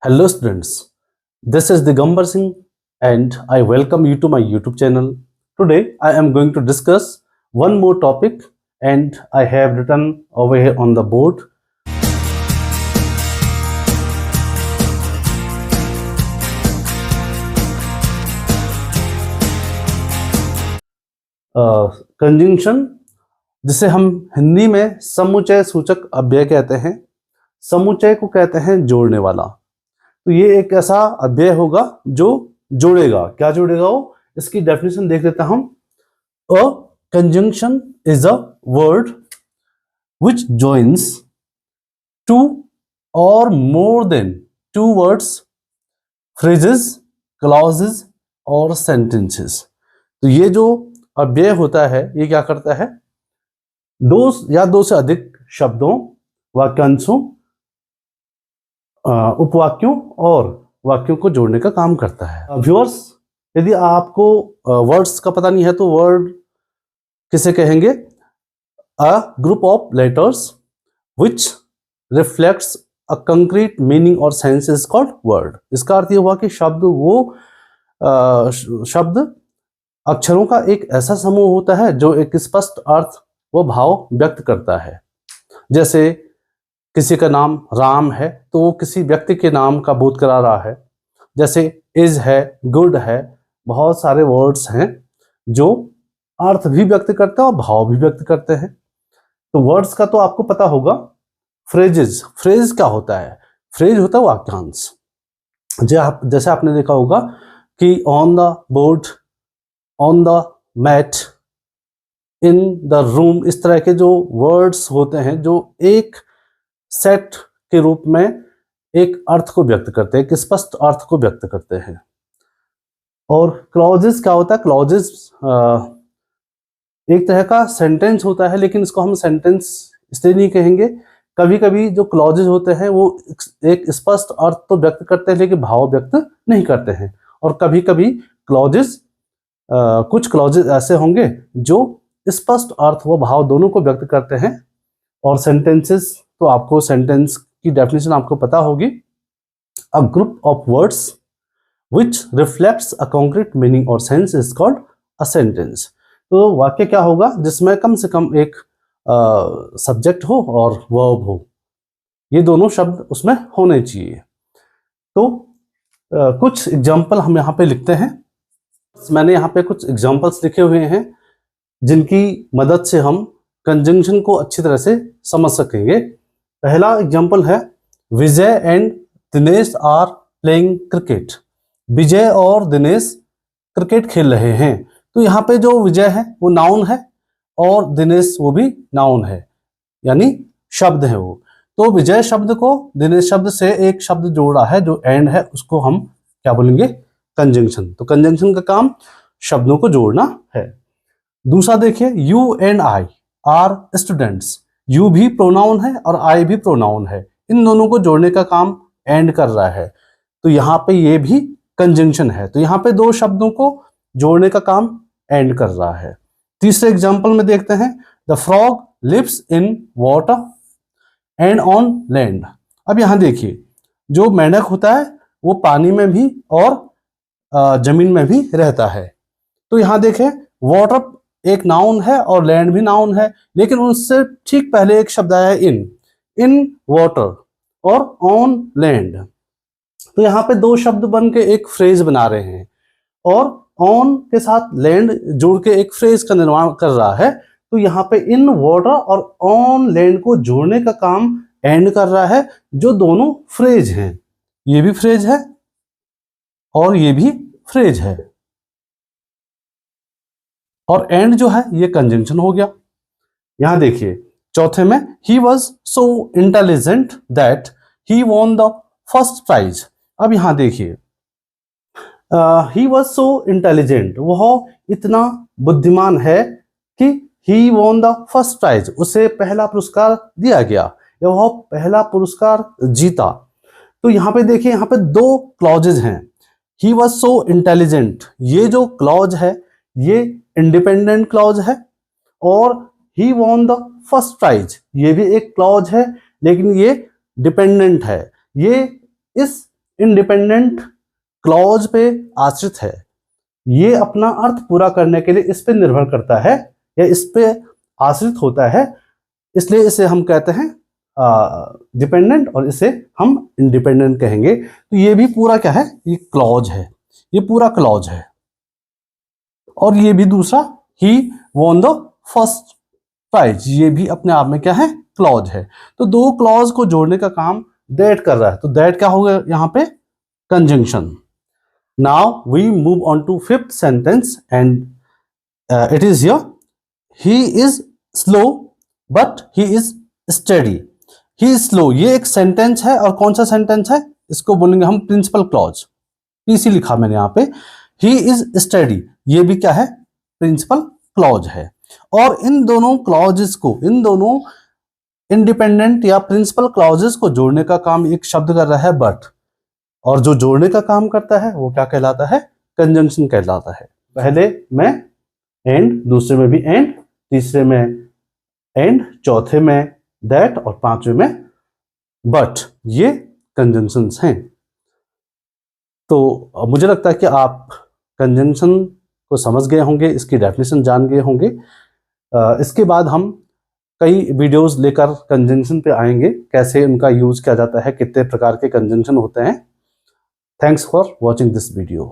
Hello students, this is Digambar Singh and I welcome you to my YouTube channel. Today I am going to discuss one more topic and I have written over here on the board. Conjunction, जिसे हम हिंदी में समुच्चय सूचक अव्यय कहते हैं। समुच्चय को कहते हैं जोड़ने वाला। तो ये एक ऐसा अव्यय होगा जो जोड़ेगा। क्या जोड़ेगा वो? इसकी डेफिनेशन देख लेते हैं हम। A conjunction is a word which joins two और more than two words, phrases, clauses और सेंटेंसेस। तो ये जो अव्यय होता है ये क्या करता है? दो या दो से अधिक शब्दों, वाक्यांशों, उपवाक्यों और वाक्यों को जोड़ने का काम करता है। व्यूअर्स, यदि आपको वर्ड्स का पता नहीं है तो वर्ड किसे कहेंगे? अ group of letters which reflects a concrete meaning और सेंस इज कॉल्ड वर्ड। इसका अर्थ ये हुआ कि शब्द अक्षरों का एक ऐसा समूह होता है जो एक स्पष्ट अर्थ व भाव व्यक्त करता है। जैसे किसी का नाम राम है तो वो किसी व्यक्ति के नाम का बोध करा रहा है। जैसे इज है, गुड है, बहुत सारे वर्ड्स हैं जो अर्थ भी व्यक्त करते हैं और भाव भी व्यक्त करते हैं। तो वर्ड्स का तो आपको पता होगा। फ्रेजेस, फ्रेज क्या होता है? फ्रेज होता है वाक्यांश। जैसे आपने देखा होगा कि on the board, on the mat, in the room, इस तरह के जो वर्ड्स होते हैं जो एक सेट के रूप में एक अर्थ को व्यक्त करते हैं, एक स्पष्ट अर्थ को व्यक्त करते हैं। और क्लॉजेस क्या होता है? क्लॉजेस एक तरह का सेंटेंस होता है, लेकिन इसको हम सेंटेंस इसलिए नहीं कहेंगे। कभी कभी जो क्लॉजेस होते हैं वो एक स्पष्ट अर्थ तो व्यक्त करते हैं लेकिन भाव व्यक्त नहीं करते हैं। और कभी कभी क्लॉजेस, कुछ क्लॉजेस ऐसे होंगे जो स्पष्ट अर्थ व भाव दोनों को व्यक्त करते हैं। और सेंटेंसेस, तो आपको सेंटेंस की डेफिनेशन आपको पता होगी। A group of words which reflects a concrete meaning और sense is called a sentence. तो वाक्य क्या होगा? जिसमें कम से कम एक सब्जेक्ट हो और वर्ब हो, ये दोनों शब्द उसमें होने चाहिए। तो कुछ एग्जाम्पल हम यहाँ पे लिखते हैं। मैंने यहाँ पे कुछ एग्जाम्पल्स लिखे हुए हैं जिनकी मदद से हम कंजंक्शन को अच्छी तरह से समझ सकेंगे। पहला एग्जाम्पल है, Vijay and Dinesh are playing cricket. Vijay और दिनेश क्रिकेट खेल रहे हैं। तो यहाँ पे जो विजय है वो नाउन है और दिनेश वो भी नाउन है, यानी शब्द है वो। तो विजय शब्द को दिनेश शब्द से एक शब्द जोड़ा है जो एंड है, उसको हम क्या बोलेंगे? कंजंक्शन। तो कंजंक्शन का काम शब्दों को जोड़ना है। दूसरा देखिए, you and I R students. You भी प्रोनाउन है और आई भी प्रोनाउन है। इन दोनों को जोड़ने का काम एंड कर रहा है, तो यहाँ पे ये भी कंजंक्शन है। तो यहाँ पे दो शब्दों को जोड़ने का काम एंड कर रहा है। तीसरे एग्जाम्पल में देखते हैं, the frog lives in water and on land. अब यहाँ देखिए, जो मेंढक होता है वो पानी में भी और जमीन में भी रहता है। तो यहाँ देखें, वाटर एक नाउन है और लैंड भी नाउन है, लेकिन उससे ठीक पहले एक शब्द आया है इन वाटर और ऑन लैंड। तो यहाँ पे दो शब्द बन के एक फ्रेज बना रहे हैं और ऑन के साथ लैंड जोड़ के एक फ्रेज का निर्माण कर रहा है। तो यहाँ पे इन वाटर और ऑन लैंड को जोड़ने का काम एंड कर रहा है, जो दोनों फ्रेज हैं। ये भी फ्रेज है और ये भी फ्रेज है, और एंड जो है ये कंजंक्शन हो गया। यहां देखिए चौथे में, he was so intelligent that he won the first prize. अब यहां देखिए, ही वॉज सो इंटेलिजेंट, वह इतना बुद्धिमान है कि ही वॉन द फर्स्ट प्राइज, उसे पहला पुरस्कार दिया गया या वह पहला पुरस्कार जीता। तो यहाँ पे देखिए, यहाँ पे दो क्लॉजेज हैं। ही वॉज सो इंटेलिजेंट, ये जो क्लॉज है ये इंडिपेंडेंट क्लॉज है, और ही वॉन द फर्स्ट प्राइज, ये भी एक क्लॉज है लेकिन ये डिपेंडेंट है। ये इस इंडिपेंडेंट क्लॉज पे आश्रित है, ये अपना अर्थ पूरा करने के लिए इस पे निर्भर करता है या इस पे आश्रित होता है, इसलिए इसे हम कहते हैं डिपेंडेंट और इसे हम इंडिपेंडेंट कहेंगे। तो ये भी पूरा क्या है, ये क्लॉज है, ये पूरा क्लॉज है। और ये भी दूसरा, ही वॉन द फर्स्ट प्राइज, ये भी अपने आप में क्या है, क्लॉज है। तो दो क्लॉज को जोड़ने का काम दैट कर रहा है, तो दैट क्या होगा यहां पे, conjunction. Now we move on to fifth sentence and it is here, he is slow but he is study. He is slow, ये एक सेंटेंस है, और कौन सा सेंटेंस है, इसको बोलेंगे हम प्रिंसिपल क्लॉज, पीसी लिखा मैंने यहाँ पे। ही इज स्टडी, ये भी क्या है, प्रिंसिपल क्लॉज है। और इन दोनों क्लॉजेस को, इन दोनों इंडिपेंडेंट या प्रिंसिपल क्लॉजेस को जोड़ने का काम एक शब्द कर रहा है बट, और जो जोड़ने का काम करता है वो क्या कहलाता है, कंजंक्शन कहलाता है। पहले में एंड, दूसरे में भी एंड, तीसरे में एंड, चौथे में दैट और पांचवे में बट, ये कंजंक्शंस हैं। तो मुझे लगता है कि आप कंजंक्शन को समझ गए होंगे, इसकी डेफिनेशन जान गए होंगे। इसके बाद हम कई वीडियोस लेकर कंजंक्शन पे आएंगे, कैसे उनका यूज किया जाता है, कितने प्रकार के कंजंक्शन होते हैं। Thanks for watching this video.